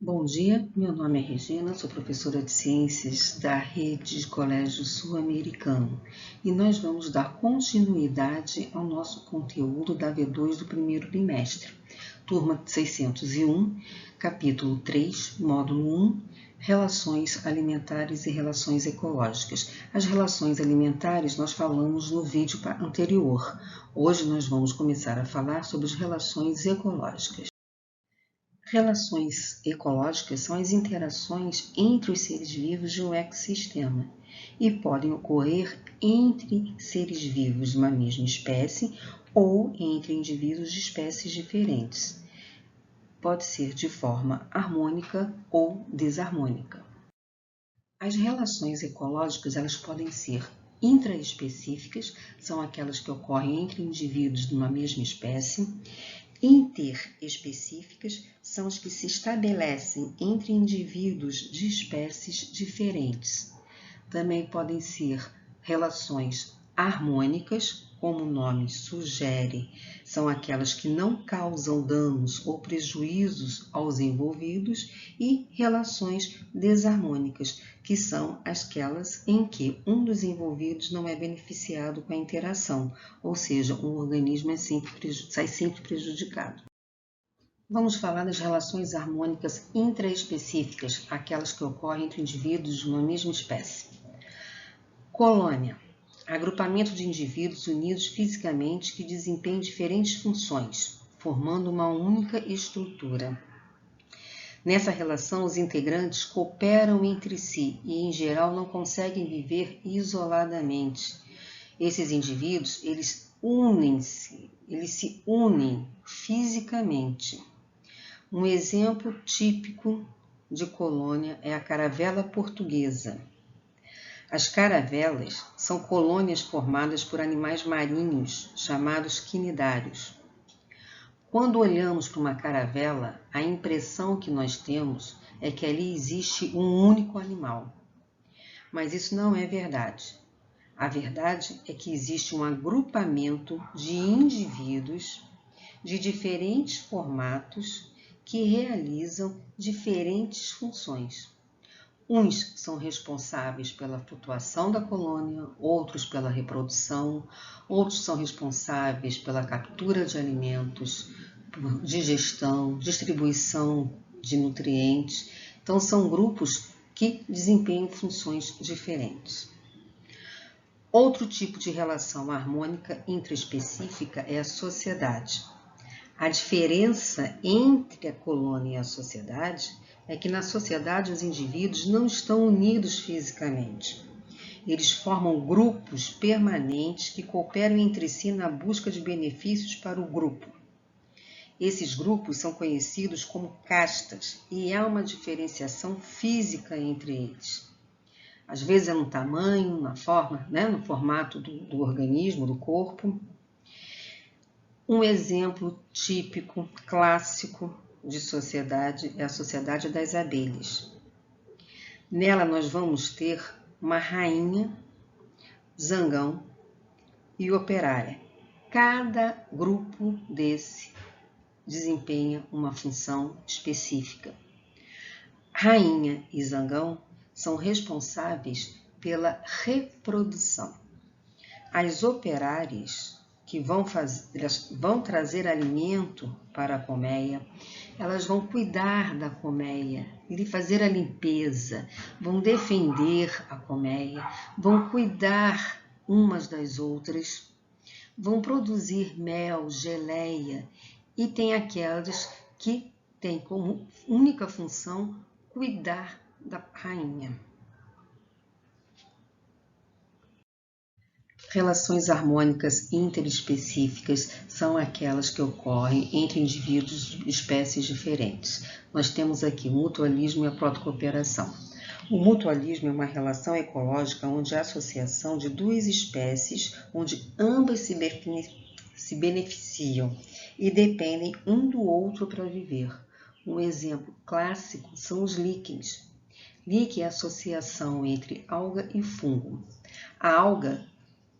Bom dia, meu nome é Regina, sou professora de Ciências da Rede de Colégio Sul-Americano e nós vamos dar continuidade ao nosso conteúdo da V2 do primeiro bimestre, turma 601, capítulo 3, módulo 1, Relações alimentares e relações ecológicas. As relações alimentares nós falamos no vídeo anterior. Hoje nós vamos começar a falar sobre as relações ecológicas. Relações ecológicas são as interações entre os seres vivos de um ecossistema e podem ocorrer entre seres vivos de uma mesma espécie ou entre indivíduos de espécies diferentes. Pode ser de forma harmônica ou desarmônica. As relações ecológicas elas podem ser intraespecíficas, são aquelas que ocorrem entre indivíduos de uma mesma espécie. Interespecíficas são as que se estabelecem entre indivíduos de espécies diferentes. Também podem ser relações harmônicas, como o nome sugere, são aquelas que não causam danos ou prejuízos aos envolvidos, e relações desarmônicas, que são aquelas em que um dos envolvidos não é beneficiado com a interação, ou seja, um organismo sai sempre prejudicado. Vamos falar das relações harmônicas intraespecíficas, aquelas que ocorrem entre indivíduos de uma mesma espécie. Colônia. Agrupamento de indivíduos unidos fisicamente que desempenham diferentes funções, formando uma única estrutura. Nessa relação, os integrantes cooperam entre si e, em geral, não conseguem viver isoladamente. Esses indivíduos, eles se unem fisicamente. Um exemplo típico de colônia é a caravela portuguesa. As caravelas são colônias formadas por animais marinhos, chamados quinidários. Quando olhamos para uma caravela, a impressão que nós temos é que ali existe um único animal. Mas isso não é verdade. A verdade é que existe um agrupamento de indivíduos de diferentes formatos que realizam diferentes funções. Uns são responsáveis pela flutuação da colônia, outros pela reprodução, outros são responsáveis pela captura de alimentos, por digestão, distribuição de nutrientes. Então, são grupos que desempenham funções diferentes. Outro tipo de relação harmônica intraespecífica é a sociedade. A diferença entre a colônia e a sociedade é que na sociedade os indivíduos não estão unidos fisicamente. Eles formam grupos permanentes que cooperam entre si na busca de benefícios para o grupo. Esses grupos são conhecidos como castas e há uma diferenciação física entre eles. Às vezes é no tamanho, na forma, no formato do organismo, do corpo. Um exemplo típico, clássico de sociedade é a sociedade das abelhas. Nela nós vamos ter uma rainha, zangão e operária. Cada grupo desse desempenha uma função específica. Rainha e zangão são responsáveis pela reprodução. As operárias que elas vão trazer alimento para a colmeia, elas vão cuidar da colmeia, lhe fazer a limpeza, vão defender a colmeia, vão cuidar umas das outras, vão produzir mel, geleia, e tem aquelas que têm como única função cuidar da rainha. Relações harmônicas interespecíficas são aquelas que ocorrem entre indivíduos de espécies diferentes. Nós temos aqui o mutualismo e a protocooperação. O mutualismo é uma relação ecológica onde há associação de duas espécies, onde ambas se beneficiam e dependem um do outro para viver. Um exemplo clássico são os líquens. Líquen é a associação entre alga e fungo. A alga,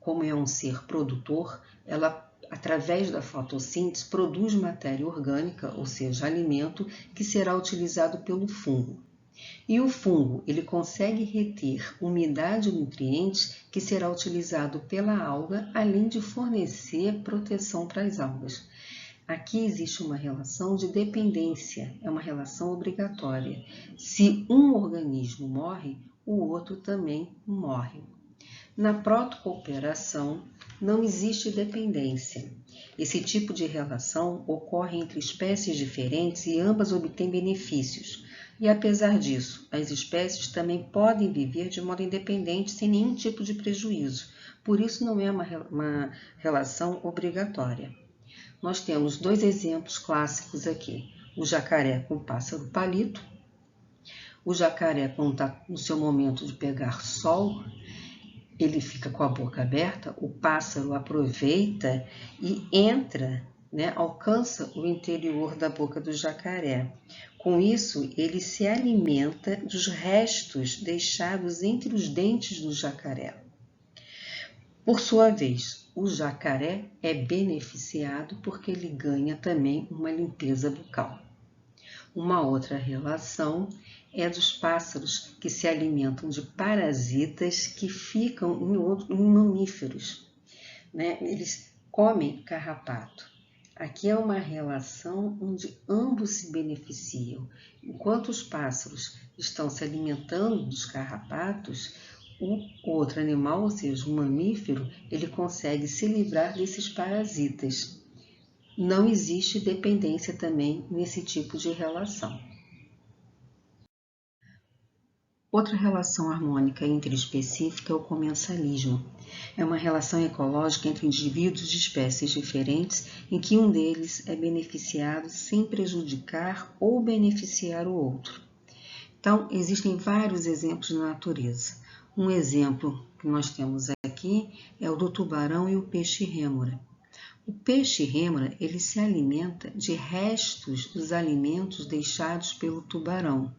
como é um ser produtor, ela através da fotossíntese, produz matéria orgânica, ou seja, alimento, que será utilizado pelo fungo. E o fungo, ele consegue reter umidade e nutrientes que será utilizado pela alga, além de fornecer proteção para as algas. Aqui existe uma relação de dependência, é uma relação obrigatória. Se um organismo morre, o outro também morre. Na protocooperação, não existe dependência. Esse tipo de relação ocorre entre espécies diferentes e ambas obtêm benefícios. E apesar disso, as espécies também podem viver de modo independente sem nenhum tipo de prejuízo. Por isso não é uma relação obrigatória. Nós temos dois exemplos clássicos aqui. O jacaré com o pássaro palito. O jacaré, quando está no seu momento de pegar sol, ele fica com a boca aberta, o pássaro aproveita e entra, alcança o interior da boca do jacaré. Com isso, ele se alimenta dos restos deixados entre os dentes do jacaré. Por sua vez, o jacaré é beneficiado porque ele ganha também uma limpeza bucal. Uma outra relação é dos pássaros que se alimentam de parasitas que ficam em mamíferos. Eles comem carrapato. Aqui é uma relação onde ambos se beneficiam. Enquanto os pássaros estão se alimentando dos carrapatos, o outro animal, ou seja, o mamífero, ele consegue se livrar desses parasitas. Não existe dependência também nesse tipo de relação. Outra relação harmônica interespecífica é o comensalismo. É uma relação ecológica entre indivíduos de espécies diferentes em que um deles é beneficiado sem prejudicar ou beneficiar o outro. Então, existem vários exemplos na natureza. Um exemplo que nós temos aqui é o do tubarão e o peixe rêmora. O peixe rêmora, ele se alimenta de restos dos alimentos deixados pelo tubarão.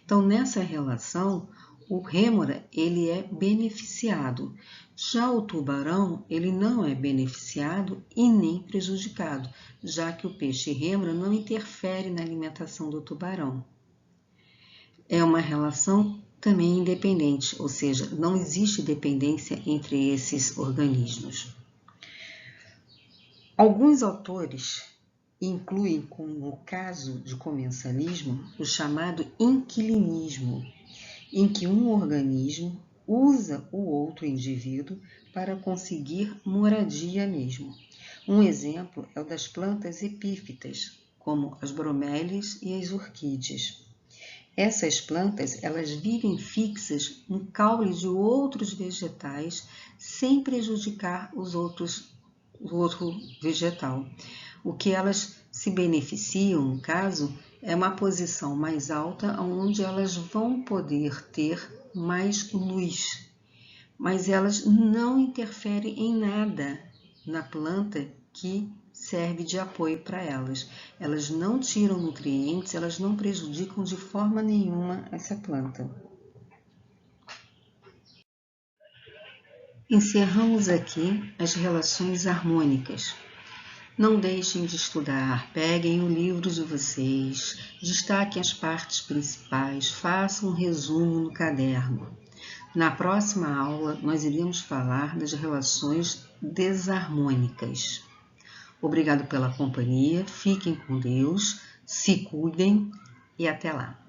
Então, nessa relação, o rêmora, ele é beneficiado. Já o tubarão, ele não é beneficiado e nem prejudicado, já que o peixe rêmora não interfere na alimentação do tubarão. É uma relação também independente, ou seja, não existe dependência entre esses organismos. Alguns autores incluem como caso de comensalismo o chamado inquilinismo, em que um organismo usa o outro indivíduo para conseguir moradia mesmo. Um exemplo é o das plantas epífitas, como as bromélias e as orquídeas. Essas plantas, elas vivem fixas no caule de outros vegetais sem prejudicar o outro vegetal. O que elas se beneficiam, no caso, é uma posição mais alta, onde elas vão poder ter mais luz. Mas elas não interferem em nada na planta que serve de apoio para elas. Elas não tiram nutrientes, elas não prejudicam de forma nenhuma essa planta. Encerramos aqui as relações harmônicas. Não deixem de estudar, peguem o livro de vocês, destaquem as partes principais, façam um resumo no caderno. Na próxima aula, nós iremos falar das relações desarmônicas. Obrigado pela companhia, fiquem com Deus, se cuidem e até lá.